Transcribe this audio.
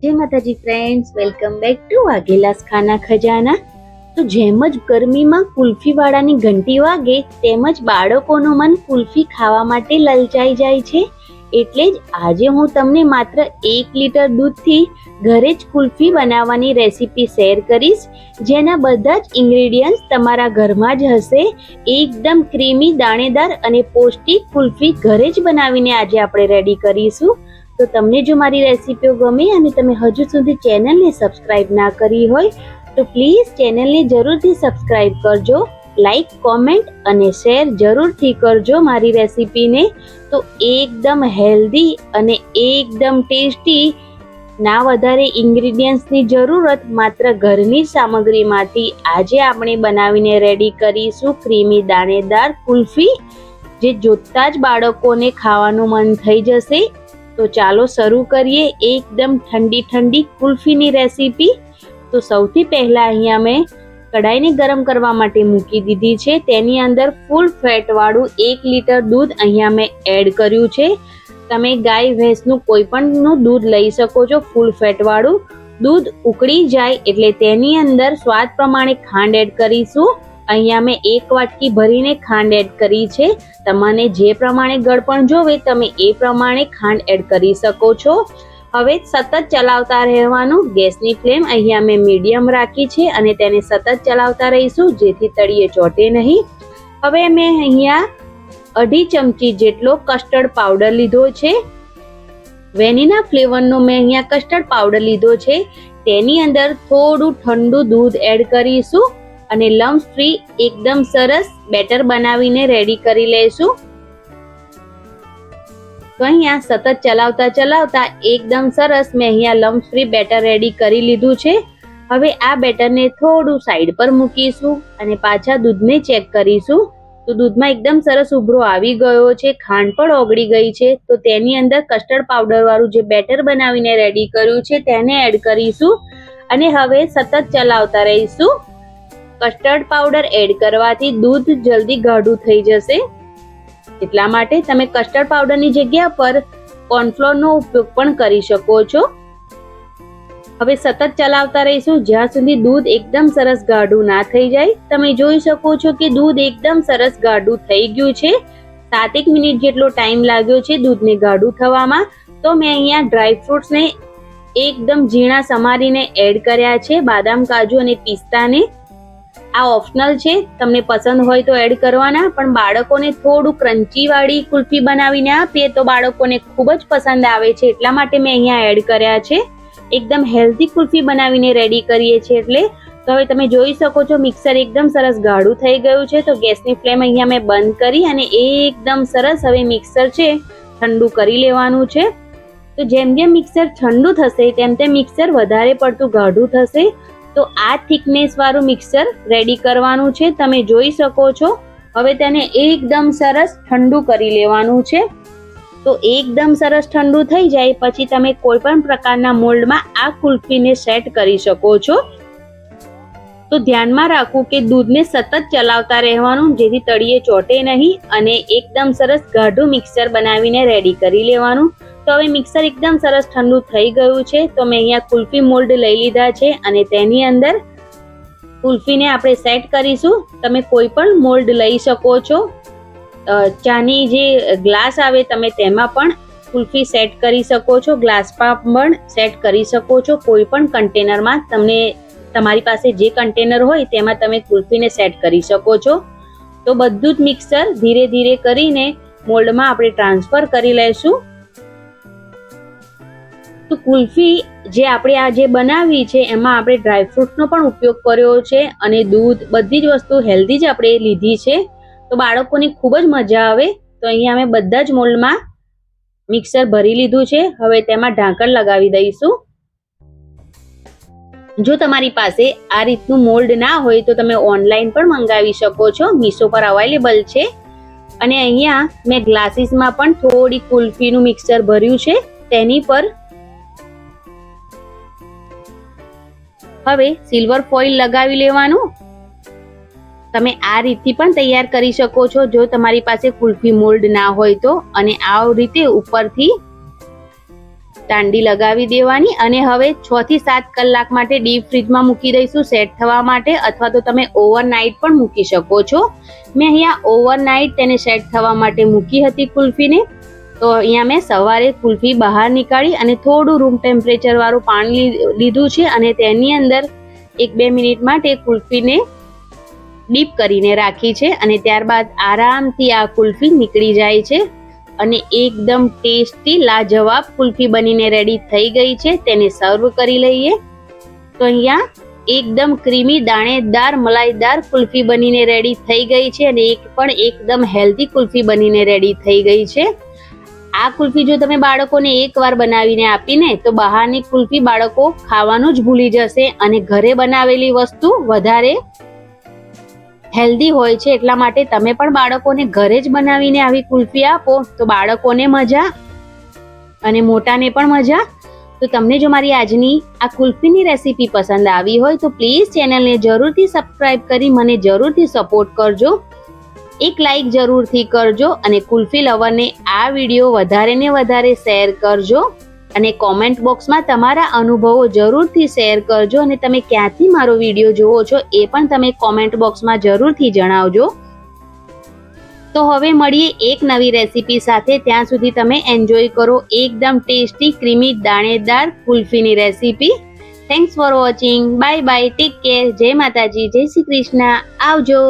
જય માતાજી friends, welcome back to Vaghela's ખાના ખજાના. તો જેમ જ ગરમીમાં કુલ્ફી વાળાની ઘંટી વાગે તેમ જ બાળકોનું મન કુલ્ફી ખાવા માટે લલચાઈ જાય છે. એટલે જ આજે હું તમને માત્ર 1 લીટર દૂધથી ઘરે જ કુલ્ફી બનાવવાની રેસીપી શેર કરીશ, જેના બધા જ ઇન્ગ્રેડિયન્ટ્સ તમારા ઘરમાં જ હશે. એકદમ ક્રીમી, દાણેદાર અને પૌષ્ટિક કુલ્ફી ઘરે જ બનાવીને આજે આપણે રેડી કરીશું. તો તમને જો મારી રેસીપીઓ ગમે અને તમે હજુ સુધી ચેનલને સબસ્ક્રાઇબ ના કરી હોય તો પ્લીઝ ચેનલને જરૂરથી સબસ્ક્રાઇબ કરજો, લાઈક, કોમેન્ટ અને શેર જરૂરથી કરજો મારી રેસીપીને. તો એકદમ હેલ્ધી અને એકદમ ટેસ્ટી, ના વધારે ઇન્ગ્રેડિયન્ટ્સની જરૂરત, માત્ર ઘરની સામગ્રીમાંથી આજે આપણે બનાવીને રેડી કરીશું ક્રીમી દાણેદાર કુલ્ફી, જે જોતા જ બાળકોને ખાવાનું મન થઈ જશે. તો ચાલો શરૂ કરીએ એકદમ ઠંડી ઠંડી કુલ્ફીની રેસીપી. તો સૌથી પહેલા અહીંયા મેં કઢાઈને ગરમ કરવા માટે મૂકી દીધી છે. તેની અંદર ફૂલ ફેટ વાળું 1 લીટર દૂધ અહીંયા મેં એડ કર્યું છે. તમે ગાય ભેંસનું કોઈ પણનું દૂધ લઈ શકો છો. ફૂલ ફેટ વાળું દૂધ ઉકળી જાય એટલે તેની અંદર સ્વાદ પ્રમાણે ખાંડ એડ કરીશું. અહીંયા મેં 1 વાટકી ભરીને ખાંડ એડ કરી છે. તમને જે પ્રમાણે ગળપણ જોવે તમે એ પ્રમાણે ખાંડ એડ કરી શકો છો. હવે સતત ચલાવતા રહેવાનું. ગેસની ફ્લેમ અહીંયા મેં મીડિયમ રાખી છે અને તેને સતત ચલાવતા રહીશું જેથી તળિયે ચોટે નહીં. હવે મેં અહીંયા 2.5 ચમચી જેટલો કસ્ટર્ડ પાવડર લીધો છે. વેનીલા ફ્લેવરનો મેં અહીંયા કસ્ટર્ડ પાવડર લીધો છે. તેની અંદર થોડું ઠંડુ દૂધ એડ કરીશું અને લમ્સ ફ્રી એકદમ સરસ બેટર બનાવીને રેડી કરી લઈશું. તો અહીંયા સતત ચલાવતા એકદમ સરસ મેં અહીંયા લમ્સ ફ્રી બેટર રેડી કરી લીધું છે. હવે આ બેટરને થોડું સાઈડ પર મૂકીશું અને પાછા દૂધને ચેક કરીશું. તો દૂધમાં એકદમ સરસ ઉભરો આવી ગયો છે, ખાંડ પણ ઓગળી ગઈ છે. તો તેની અંદર કસ્ટર્ડ પાવડર વાળું જે બેટર બનાવીને રેડી કર્યું છે તેને એડ કરીશું અને હવે સતત ચલાવતા રહીશું. કસ્ટર્ડ પાવડર એડ કરવાથી દૂધ જલ્દી ગાઢું થઈ જશે, એટલા માટે તમે કસ્ટર્ડ પાવડરની જગ્યા પર કોર્નફ્લોરનો ઉપયોગ પણ કરી શકો છો. હવે સતત ચલાવતા રહીશું જ્યાં સુધી દૂધ એકદમ સરસ ગાઢું ના થઈ જાય. તમે જોઈ શકો છો કે દૂધ એકદમ સરસ ગાઢું થઈ ગયું છે. 7 મિનિટ જેટલો ટાઈમ લાગ્યો છે દૂધને ગાઢું થવામાં. તો મેં અહીંયા ડ્રાય ફ્રૂટ્સને એકદમ ઝીણા સમારીને એડ કર્યા છે, બાદામ, કાજુ અને પિસ્તાને. આ ઓપ્શનલ છે, તમને પસંદ હોય તો એડ કરવાના, પણ બાળકોને થોડું ક્રન્ચી વાળી કુલ્ફી બનાવીને આપીએ તો બાળકોને ખૂબ જ પસંદ આવે છે, એટલા માટે મેં અહીંયા એડ કર્યા છે. એકદમ હેલ્ધી કુલ્ફી બનાવીને રેડી કરીએ છીએ એટલે. તો હવે તમે જોઈ શકો છો મિક્સર એકદમ સરસ ગાઢું થઈ ગયું છે. તો ગેસની ફ્લેમ અહીંયા મેં બંધ કરી અને એકદમ સરસ હવે મિક્સર છે ઠંડુ કરી લેવાનું છે. તો જેમ જેમ મિક્સર ઠંડુ થશે તેમ તેમ મિક્સર વધારે પડતું ગાઢું થશે. તો આ થિકનેસ વાળું મિક્સર રેડી કરવાનું છે. તમે જોઈ શકો છો. હવે તેને એકદમ સરસ ઠંડુ કરી લેવાનું છે. તો એકદમ સરસ ઠંડુ થઈ જાય પછી તમે કોઈ પણ પ્રકારના મોલ્ડમાં આ કુલ્ફીને સેટ કરી શકો છો. તો ધ્યાનમાં રાખવું કે દૂધને સતત ચલાવતા રહેવાનું જેથી તળિયે ચોટે નહીં અને એકદમ સરસ ગાઢું મિક્સર બનાવીને રેડી કરી લેવાનું. તો હવે મિક્સર એકદમ સરસ ઠંડુ થઈ ગયું છે. તો મેં અહીંયા કુલ્ફી મોલ્ડ લઈ લીધા છે અને તેની અંદર કુલ્ફીને આપણે સેટ કરીશું. તમે કોઈ પણ મોલ્ડ લઈ શકો છો. ચાની જે ગ્લાસ આવે તમે તેમાં પણ કુલ્ફી સેટ કરી શકો છો, ગ્લાસમાં પણ સેટ કરી શકો છો. કોઈ પણ કન્ટેનરમાં તમારી પાસે જે કન્ટેનર હોય તેમાં તમે કુલ્ફીને સેટ કરી શકો છો. તો બધું જ મિક્સર ધીરે ધીરે કરીને મોલ્ડમાં આપણે ટ્રાન્સફર કરી લઈશું. તો કુલ્ફી જે આપણે આજે બનાવી છે એમાં આપણે ડ્રાયફ્રૂટનો પણ ઉપયોગ કર્યો છે અને દૂધ, બધી જ વસ્તુ હેલ્ધી જ આપણે લીધી છે. તો બાળકોને ખૂબ જ મજા આવે. તો અહીંયા અમે બધા જ મોલ્ડમાં મિક્સર ભરી લીધું છે. હવે તેમાં ઢાંકણ લગાવી દઈશું. જો તમારી પાસે આ રીતનું મોલ્ડ ના હોય તો તમે ઓનલાઈન પણ મંગાવી શકો છો, મીશો પર અવેલેબલ છે. અને અહીંયા મેં ગ્લાસીસમાં પણ થોડી કુલ્ફીનું મિક્સર ભર્યું છે. તેની પર હવે સિલ્વર ફોઇલ લગાવી લેવાનું. તમે આ રીતથી પણ તૈયાર કરી શકો છો જો તમારી પાસે કુલ્ફી મોલ્ડ ના હોય તો. અને આ રીતે ઉપરથી દાંડી લગાવી દેવાની અને હવે 6 થી 7 કલાક માટે ડીપ ફ્રીજમાં મૂકી દઈશું સેટ થવા માટે, અથવા તો તમે ઓવરનાઇટ પણ મૂકી શકો છો. મેં અહીંયા ઓવરનાઇટ તેને સેટ થવા માટે મૂકી હતી કુલ્ફીને. તો અહીંયા મેં સવારે કુલ્ફી બહાર નીકાળી અને થોડું રૂમ ટેમ્પરેચર વાળું પાણી લીધું છે અને તેની અંદર 1-2 મિનિટ માટે કુલ્ફીને ડીપ કરીને રાખી છે અને ત્યારબાદ આરામથી આ કુલ્ફી નીકળી જાય છે અને એકદમ ટેસ્ટી લાજવાબ કુલ્ફી બનીને રેડી થઈ ગઈ છે. તેને સર્વ કરી લઈએ. તો અહીંયા એકદમ ક્રીમી દાણેદાર મલાઈદાર કુલ્ફી બનીને રેડી થઈ ગઈ છે અને એકદમ હેલ્ધી કુલ્ફી બનીને રેડી થઈ ગઈ છે. આ કુલ્ફી જો તમે બાળકોને એકવાર બનાવીને આપીને તો બહારની કુલ્ફી બાળકો ખાવાનું જ ભૂલી જશે અને ઘરે બનાવેલી વસ્તુ વધારે હેલ્ધી હોય છે. એટલા માટે તમે પણ બાળકોને ઘરે જ બનાવીને આવી કુલ્ફી આપો તો બાળકોને મજા અને મોટાને પણ મજા. તો તમને જો મારી આજની આ કુલ્ફીની રેસીપી પસંદ આવી હોય તો પ્લીઝ ચેનલને જરૂરથી સબસ્ક્રાઇબ કરી મને જરૂરથી સપોર્ટ કરજો. એક લાઈક જરૂરથી કરજો અને કુલ્ફી લવરને આ વિડીયો વધારે ને વધારે શેર કરજો અને કોમેન્ટ બોક્સમાં તમારા અનુભવો જરૂરથી શેર કરજો અને તમે ક્યાંથી મારો વિડીયો જુઓ છો એ પણ તમે કોમેન્ટ બોક્સમાં જરૂરથી જણાવજો. તો હવે મળીએ એક નવી રેસીપી સાથે. ત્યાં સુધી તમે એન્જોય કરો એકદમ ટેસ્ટી ક્રીમી દાણેદાર કુલ્ફીની recipe. Thanks for watching. Bye bye. Take care. જય માતાજી. જય શ્રી કૃષ્ણ. આવજો.